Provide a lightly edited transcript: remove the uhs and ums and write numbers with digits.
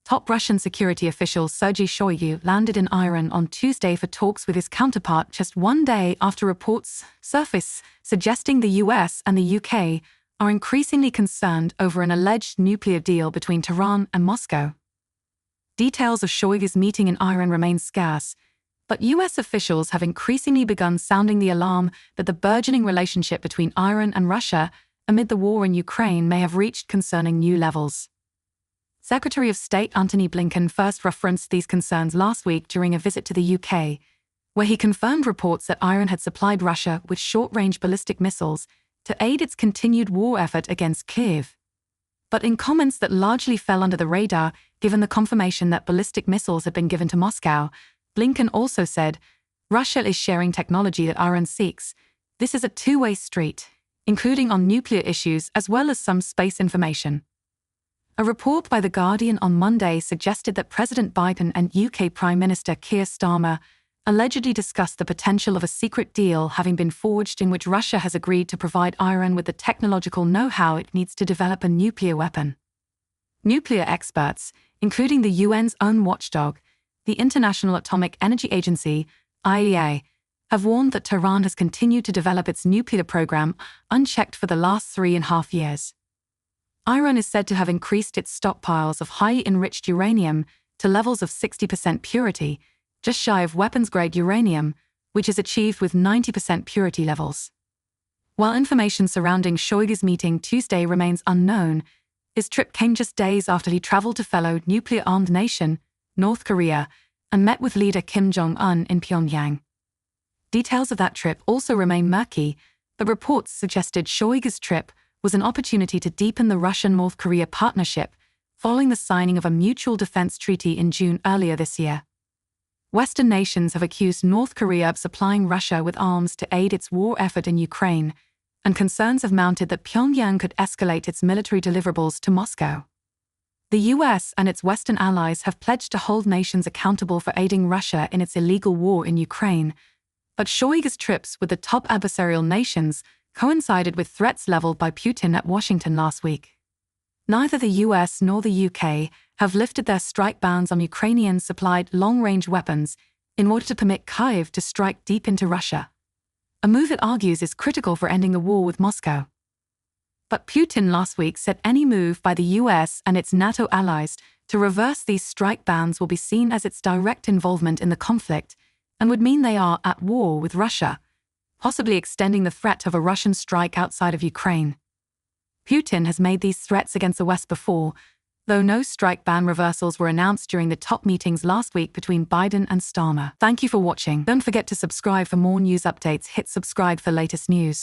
Top Russian security official Sergei Shoigu landed in Iran on Tuesday for talks with his counterpart just one day after reports surfaced suggesting the US and the UK are increasingly concerned over an alleged nuclear deal between Tehran and Moscow. Details of Shoigu's meeting in Iran remain scarce, but US officials have increasingly begun sounding the alarm that the burgeoning relationship between Iran and Russia amid the war in Ukraine may have reached concerning new levels. Secretary of State Antony Blinken first referenced these concerns last week during a visit to the UK, where he confirmed reports that Iran had supplied Russia with short-range ballistic missiles to aid its continued war effort against Kyiv. But in comments that largely fell under the radar, given the confirmation that ballistic missiles had been given to Moscow, Blinken also said, "Russia is sharing technology that Iran seeks. This is a two-way street, including on nuclear issues as well as some space information." A report by The Guardian on Monday suggested that President Biden and UK Prime Minister Keir Starmer allegedly discussed the potential of a secret deal having been forged in which Russia has agreed to provide Iran with the technological know-how it needs to develop a nuclear weapon. Nuclear experts, including the UN's own watchdog, the International Atomic Energy Agency, IAEA, have warned that Tehran has continued to develop its nuclear program unchecked for the last 3.5 years. Iran is said to have increased its stockpiles of highly enriched uranium to levels of 60% purity, just shy of weapons-grade uranium, which is achieved with 90% purity levels. While information surrounding Shoigu's meeting Tuesday remains unknown, his trip came just days after he traveled to fellow nuclear-armed nation, North Korea, and met with leader Kim Jong-un in Pyongyang. Details of that trip also remain murky, but reports suggested Shoigu's trip was an opportunity to deepen the Russian-North Korea partnership following the signing of a mutual defense treaty in June earlier this year. Western nations have accused North Korea of supplying Russia with arms to aid its war effort in Ukraine, and concerns have mounted that Pyongyang could escalate its military deliverables to Moscow. The US and its Western allies have pledged to hold nations accountable for aiding Russia in its illegal war in Ukraine, but Shoigu's trips with the top adversarial nations coincided with threats leveled by Putin at Washington last week. Neither the US nor the UK have lifted their strike bans on Ukrainian-supplied long-range weapons in order to permit Kyiv to strike deep into Russia, a move it argues is critical for ending the war with Moscow. But Putin last week said any move by the US and its NATO allies to reverse these strike bans will be seen as its direct involvement in the conflict and would mean they are at war with Russia, possibly extending the threat of a Russian strike outside of Ukraine. Putin has made these threats against the West before, though no strike ban reversals were announced during the top meetings last week between Biden and Starmer. Thank you for watching. Don't forget to subscribe for more news updates. Hit subscribe for latest news.